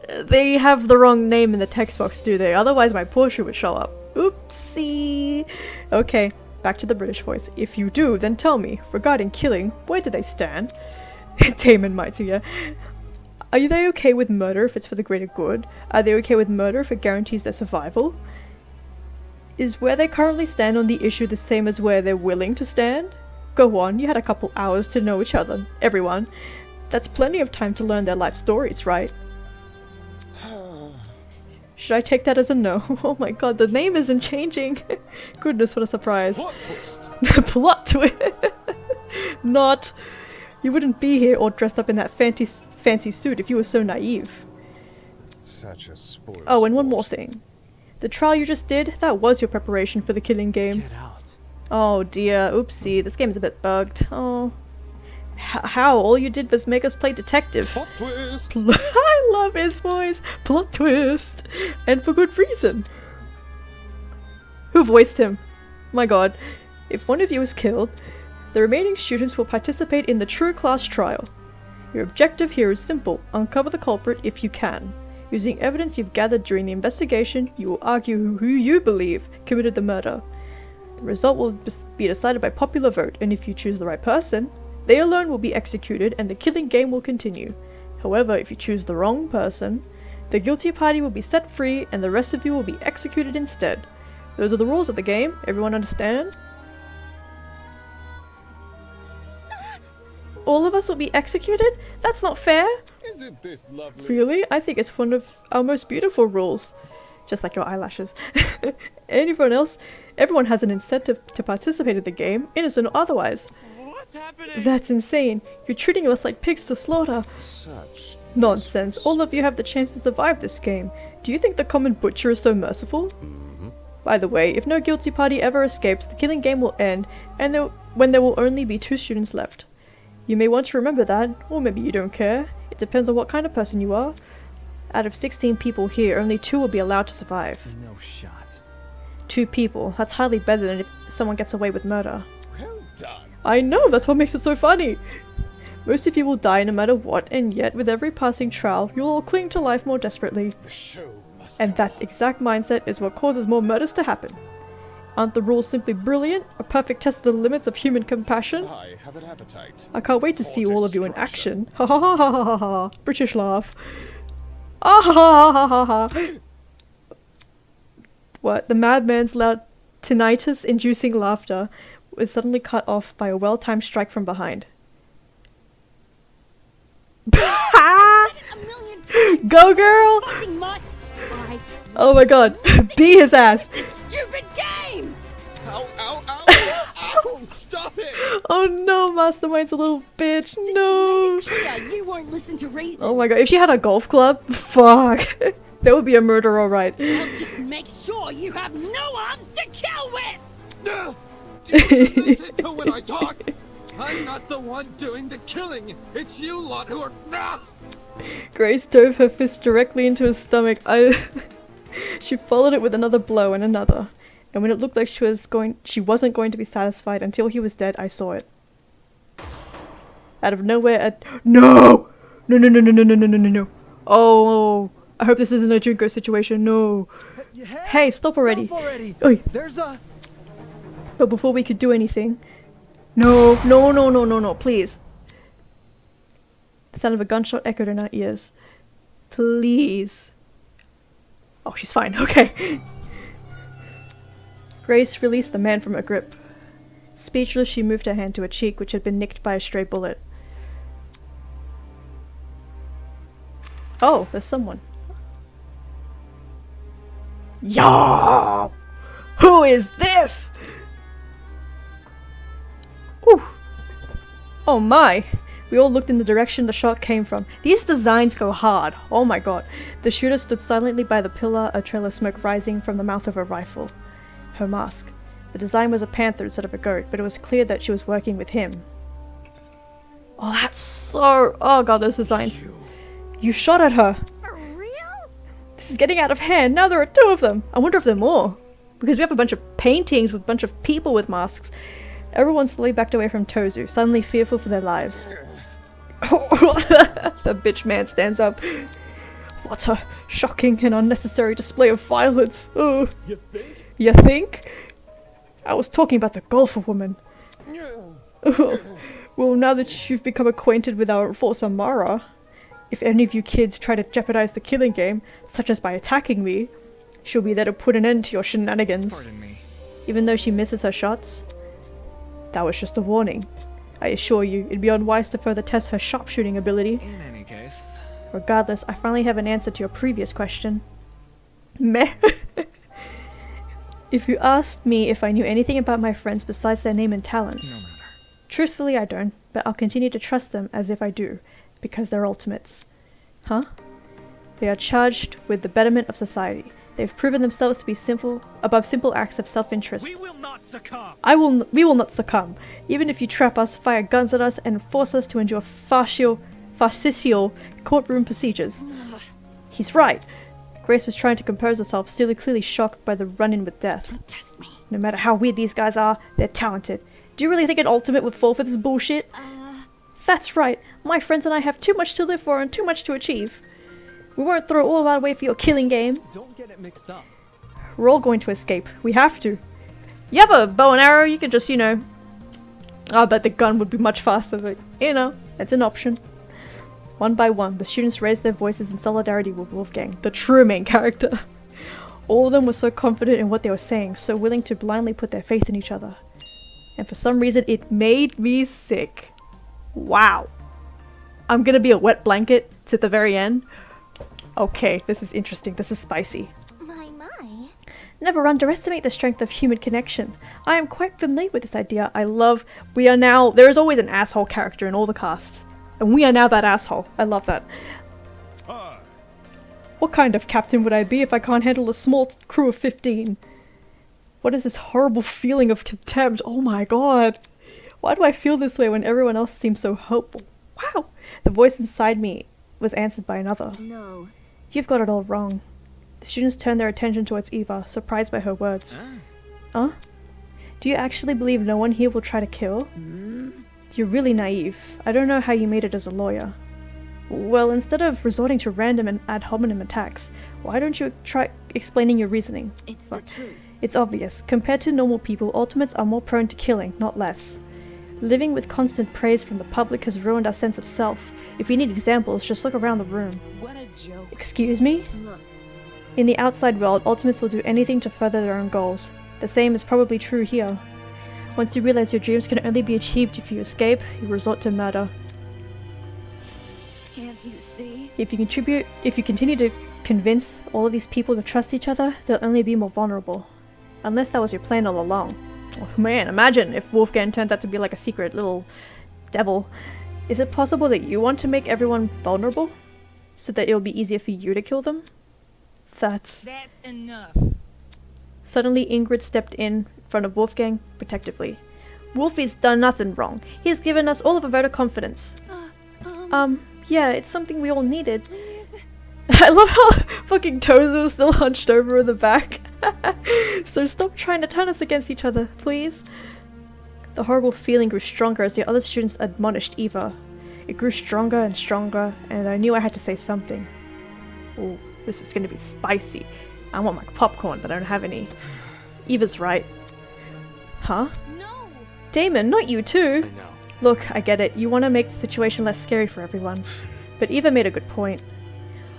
They have the wrong name in the text box, do they? Otherwise my portrait would show up. Oopsie. Okay, back to the British voice. If you do, then tell me. Regarding killing, where do they stand? Damon might too, yeah. Are they okay with murder if it's for the greater good? Are they okay with murder if it guarantees their survival? Is where they currently stand on the issue the same as where they're willing to stand? Go on, you had a couple hours to know each other, everyone. That's plenty of time to learn their life stories, right? Should I take that as a no? Oh my god, the name isn't changing. Goodness, what a surprise. Plot twist. Plot twist. Not. You wouldn't be here all dressed up in that fancy suit if you were so naive. Such a spoiled Oh, and one sport. more thing. The trial you just did, that was your preparation for the killing game. Get out. Oh dear, oopsie, this game's a bit bugged. Oh. How? All you did was make us play detective. Plot twist. I love his voice. Plot twist. And for good reason. Who voiced him? My god. If one of you is killed, the remaining students will participate in the true class trial. Your objective here is simple. Uncover the culprit if you can. Using evidence you've gathered during the investigation, you will argue who you believe committed the murder. The result will be decided by popular vote, and if you choose the right person, they alone will be executed and the killing game will continue. However, if you choose the wrong person, the guilty party will be set free and the rest of you will be executed instead. Those are the rules of the game. Everyone understand? All of us will be executed? That's not fair. Isn't this lovely? Really? I think it's one of our most beautiful rules. Just like your eyelashes. Everyone has an incentive to participate in the game, innocent or otherwise. What's happening? That's insane. You're treating us like pigs to slaughter. Such Nonsense. All of you have the chance to survive this game. Do you think the common butcher is so merciful? By the way, if no guilty party ever escapes, the killing game will end, and when there will only be 2 students left. You may want to remember that, or maybe you don't care. It depends on what kind of person you are. Out of 16 people here, only 2 will be allowed to survive. No shot. 2 people. That's hardly better than if someone gets away with murder. Well done. I know, that's what makes it so funny. Most of you will die no matter what, and yet with every passing trial, you'll all cling to life more desperately. The show must And that exact mindset is what causes more murders to happen. Aren't the rules simply brilliant? A perfect test of the limits of human compassion? I have an appetite. I can't wait to see all of you in action. Ha ha ha ha ha ha. British laugh. Ah ha ha ha ha ha. What? The madman's loud tinnitus-inducing laughter was suddenly cut off by a well-timed strike from behind. Go girl! Oh my god. Be his ass. Stupid game! Ow, ow, ow! Ow! Stop it! Oh no, Mastermind's a little bitch. No. You won't listen to reason. Oh my god, if she had a golf club, fuck. That would be a murder, alright. I'll just make sure you have no arms to kill with! Do you listen to when I talk? I'm not the one doing the killing. It's you lot who are. Grace dove her fist directly into his stomach. She followed it with another blow and another. And when it looked like she wasn't going to be satisfied until he was dead, I saw it. Out of nowhere, No! No, no, no, no, no, no, no, no, no, no. Oh, I hope this isn't a Junko situation. No. Hey, stop already. Oi. There's a... But before we could do anything... No, no, no, no, no, no, please. The sound of a gunshot echoed in our ears. Please. Oh, she's fine. Okay. Grace released the man from her grip. Speechless, she moved her hand to her cheek, which had been nicked by a stray bullet. Oh, there's someone. Yo! Who is this? Whew. Oh my! We all looked in the direction the shot came from. These designs go hard. Oh my god. The shooter stood silently by the pillar, a trail of smoke rising from the mouth of her rifle. Her mask. The design was a panther instead of a goat, but it was clear that she was working with him. Oh, that's so... Oh god, those designs. You shot at her. For real? This is getting out of hand. Now there are 2 of them. I wonder if there are more. Because we have a bunch of paintings with a bunch of people with masks. Everyone slowly backed away from Tozu, suddenly fearful for their lives. The bitch man stands up. What a shocking and unnecessary display of violence. Oh. You think? You think? I was talking about the golfer woman. Well, now that you've become acquainted with our force Amara, if any of you kids try to jeopardize the killing game, such as by attacking me, she'll be there to put an end to your shenanigans. Pardon me. Even though she misses her shots, that was just a warning. I assure you, it'd be unwise to further test her sharpshooting ability. In any case... Regardless, I finally have an answer to your previous question. Meh. If you asked me if I knew anything about my friends besides their name and talents, No matter. truthfully I don't, but I'll continue to trust them as if I do, because they're ultimates. Huh? They are charged with the betterment of society. They've proven themselves to be above simple acts of self-interest. We will not succumb. We will not succumb. Even if you trap us, fire guns at us, and force us to endure fascistical courtroom procedures. He's right. Grace was trying to compose herself, still clearly shocked by the run-in with death. Don't test me. No matter how weird these guys are, they're talented. Do you really think an ultimate would fall for this bullshit? That's right. My friends and I have too much to live for and too much to achieve. We won't throw all of our weight for your killing game. Don't get it mixed up. We're all going to escape. We have to. You have a bow and arrow, you can just, you know... I bet the gun would be much faster, but, you know, it's an option. One by one, the students raised their voices in solidarity with Wolfgang, the true main character. All of them were so confident in what they were saying, so willing to blindly put their faith in each other. And for some reason, it made me sick. Wow. I'm gonna be a wet blanket to the very end. Okay, this is interesting. This is spicy. My. Never underestimate the strength of human connection. I am quite familiar with this idea. We are now, there is always an asshole character in all the casts. And we are now that asshole. I love that. What kind of captain would I be if I can't handle a small crew of 15? What is this horrible feeling of contempt? Oh my god. Why do I feel this way when everyone else seems so hopeful? Wow. The voice inside me was answered by another. No. You've got it all wrong. The students turned their attention towards Eva, surprised by her words. Huh? Do you actually believe no one here will try to kill? You're really naive. I don't know how you made it as a lawyer. Well, instead of resorting to random and ad hominem attacks, why don't you try explaining your reasoning? It's the truth. It's obvious. Compared to normal people, ultimates are more prone to killing, not less. Living with constant praise from the public has ruined our sense of self. If you need examples, just look around the room. What a joke. Excuse me? Look. In the outside world, ultimates will do anything to further their own goals. The same is probably true here. Once you realize your dreams can only be achieved if you escape, you resort to murder. Can't you see? If you continue to convince all of these people to trust each other, they'll only be more vulnerable. Unless that was your plan all along. Oh man, imagine if Wolfgang turned out to be like a secret little devil. Is it possible that you want to make everyone vulnerable? So that it'll be easier for you to kill them? That's enough. Suddenly Ingrid stepped in front of Wolfgang protectively. Wolfie's done nothing wrong. He's given us all of a vote of confidence. Yeah, it's something we all needed. I love how fucking Tozo is still hunched over in the back. So stop trying to turn us against each other, please. The horrible feeling grew stronger as the other students admonished Eva. It grew stronger and stronger, and I knew I had to say something. Ooh, this is gonna be spicy. I want my popcorn, but I don't have any. Eva's right. Huh? No! Damon, not you too! I know. Look, I get it. You want to make the situation less scary for everyone. But Eva made a good point.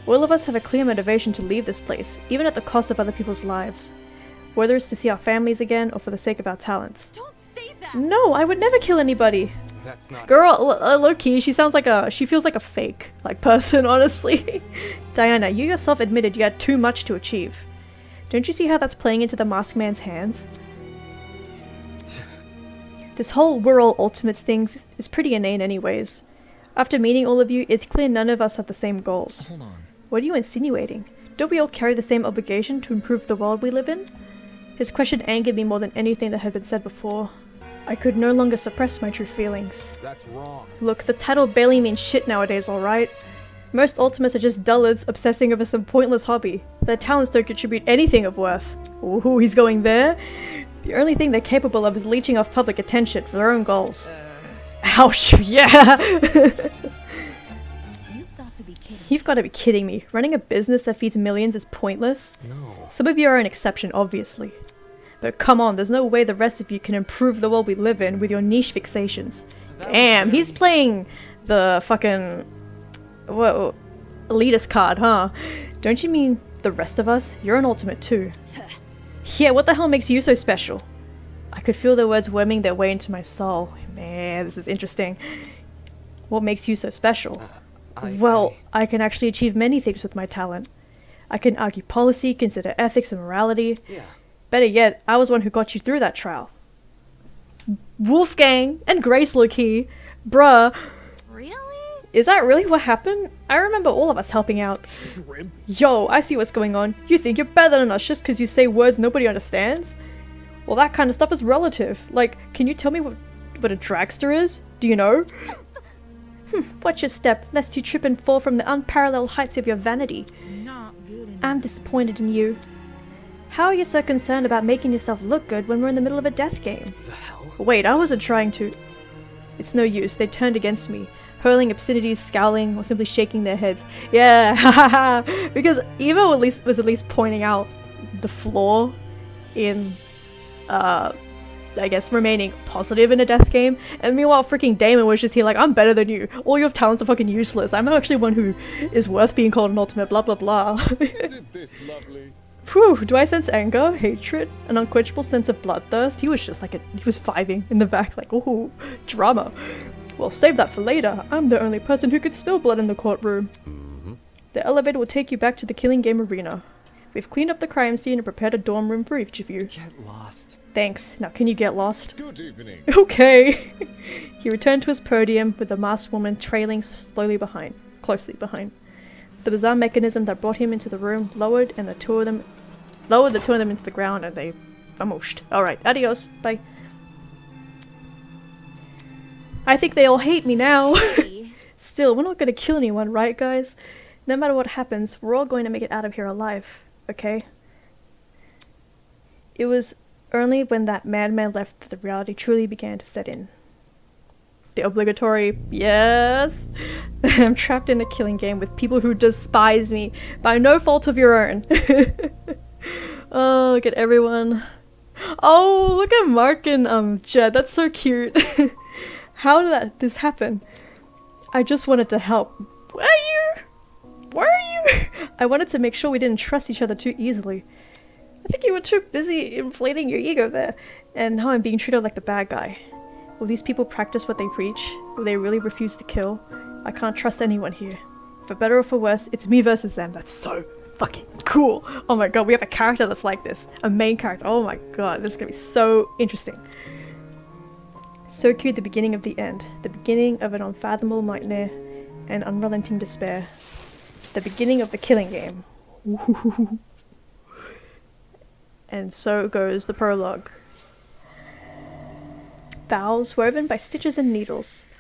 All of us have a clear motivation to leave this place, even at the cost of other people's lives. Whether it's to see our families again or for the sake of our talents. Don't say that! No, I would never kill anybody. That's not... Girl, low-key, she feels like a fake, person, honestly. Diana, you yourself admitted you had too much to achieve. Don't you see how that's playing into the masked man's hands? This whole we're all ultimates thing is pretty inane anyways. After meeting all of you, it's clear none of us have the same goals. Hold on. What are you insinuating? Don't we all carry the same obligation to improve the world we live in? His question angered me more than anything that had been said before. I could no longer suppress my true feelings. That's wrong. Look, the title barely means shit nowadays, alright? Most ultimates are just dullards obsessing over some pointless hobby. Their talents don't contribute anything of worth. Ooh, he's going there? The only thing they're capable of is leeching off public attention for their own goals. Ouch, yeah! You've got to be kidding me. Running a business that feeds millions is pointless? No. Some of you are an exception, obviously. But come on, there's no way the rest of you can improve the world we live in with your niche fixations. Damn, he's playing the fucking... whoa, elitist card, huh? Don't you mean the rest of us? You're an ultimate too. Yeah, what the hell makes you so special? I could feel the words worming their way into my soul. Man, this is interesting. What makes you so special? I can actually achieve many things with my talent. I can argue policy, consider ethics and morality. Yeah. Better yet, I was one who got you through that trial. Wolfgang and Grace low-key. Bruh. Really? Is that really what happened? I remember all of us helping out. Shrimp. Yo, I see what's going on. You think you're better than us just because you say words nobody understands? Well, that kind of stuff is relative. Like, can you tell me what a dragster is? Do you know? Watch your step, lest you trip and fall from the unparalleled heights of your vanity. Not good enough. I'm disappointed in you. How are you so concerned about making yourself look good when we're in the middle of a death game? The hell? Wait, I wasn't trying to... It's no use, they turned against me. Hurling obscenities, scowling, or simply shaking their heads. Yeah, hahaha. Because Eva was at least pointing out the flaw in, I guess, remaining positive in a death game. And meanwhile, freaking Damon was just here like, I'm better than you. All your talents are fucking useless. I'm actually one who is worth being called an ultimate, blah blah blah. Isn't this lovely? Phew, do I sense anger, hatred, an unquenchable sense of bloodthirst? He was just like he was vibing in the back like, ooh, drama. Well, save that for later. I'm the only person who could spill blood in the courtroom. The elevator will take you back to the killing game arena. We've cleaned up the crime scene and prepared a dorm room for each of you. Get lost. Thanks. Now can you get lost? Good evening. Okay. He returned to his podium with the masked woman trailing closely behind. The bizarre mechanism that brought him into the room lowered the two of them into the ground, and they vamooshed. Alright, adios. Bye. I think they all hate me now. Still, we're not gonna kill anyone, right guys? No matter what happens, we're all going to make it out of here alive, okay? It was only when that madman left that the reality truly began to set in. The obligatory, yes! I'm trapped in a killing game with people who despise me by no fault of your own. Oh, look at everyone. Oh, look at Mark and Jed, that's so cute. How did this happen? I just wanted to help. Where are you? I wanted to make sure we didn't trust each other too easily. I think you were too busy inflating your ego there, and now I'm being treated like the bad guy. Will these people practice what they preach? Will they really refuse to kill? I can't trust anyone here. For better or for worse, it's me versus them. That's so fucking cool. Oh my god, we have a character that's like this. A main character. Oh my god, this is gonna be so interesting. So cute, the beginning of the end. The beginning of an unfathomable nightmare and unrelenting despair. The beginning of the killing game. And so goes the prologue. Vows woven by stitches and needles.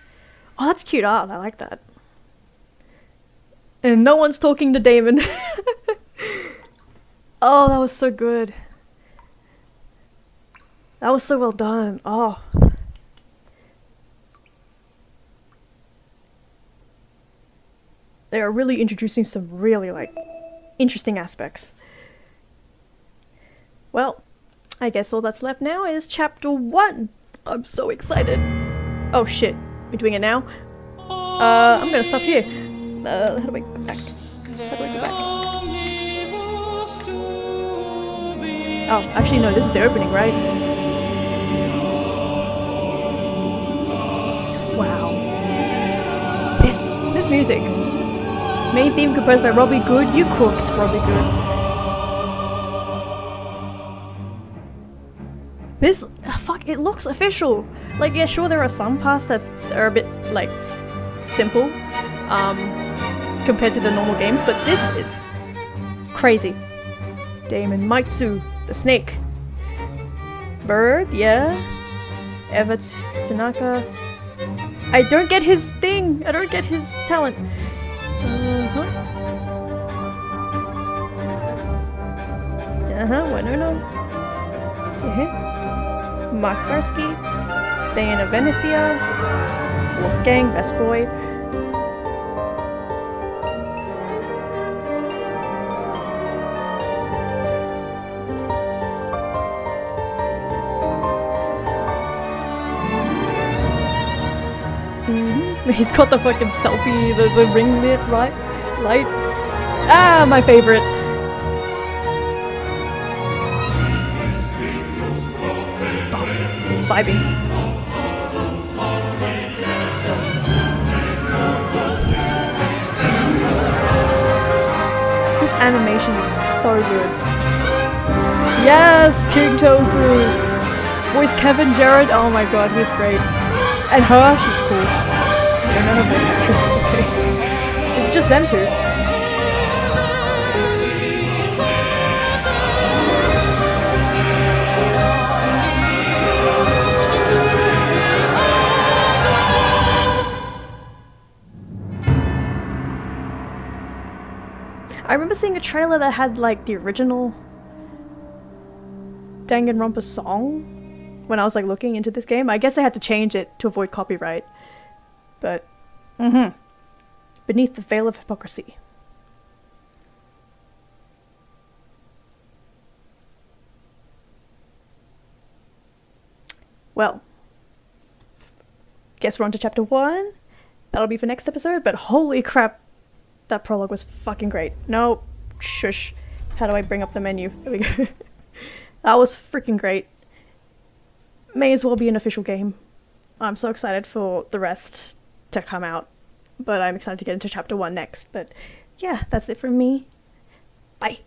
Oh, that's cute art. I like that. And no one's talking to Damon. Oh, that was so good. That was so well done. Oh. They are really introducing some really, like, interesting aspects. Well, I guess all that's left now is chapter 1. I'm so excited. Oh shit, we're doing it now? I'm gonna stop here. How do I go back? How do I go back? Oh, actually no, this is the opening, right? Wow. This music. Main theme composed by Robbie Good. You cooked, Robbie Good. This, fuck, it looks official. Like, yeah, sure, there are some parts that are a bit, like, simple, compared to the normal games, but this is crazy. Damon Maitsu, the snake. Bird, yeah. Eva Tsunaka. I don't get his thing. I don't get his talent. Winona. Mark Barsky. Diana Venecia. Wolfgang, best boy. He's got the fucking selfie, the ring lit light. Ah, my favorite. Oh, vibing. This animation is so good. Yes, King Tofu. Voice Kevin Jarrett. Oh my god, he's great. And her, she's cool. I don't know her voice actress. Okay. It's just them two. I remember seeing a trailer that had like the original Danganronpa song when I was like looking into this game. I guess they had to change it to avoid copyright. But, beneath the veil of hypocrisy. Well, guess we're on to chapter 1. That'll be for next episode, but holy crap, that prologue was fucking great. No, shush. How do I bring up the menu? There we go. That was freaking great. May as well be an official game. I'm so excited for the rest to come out, but I'm excited to get into chapter 1 next. But yeah, that's it from me. Bye.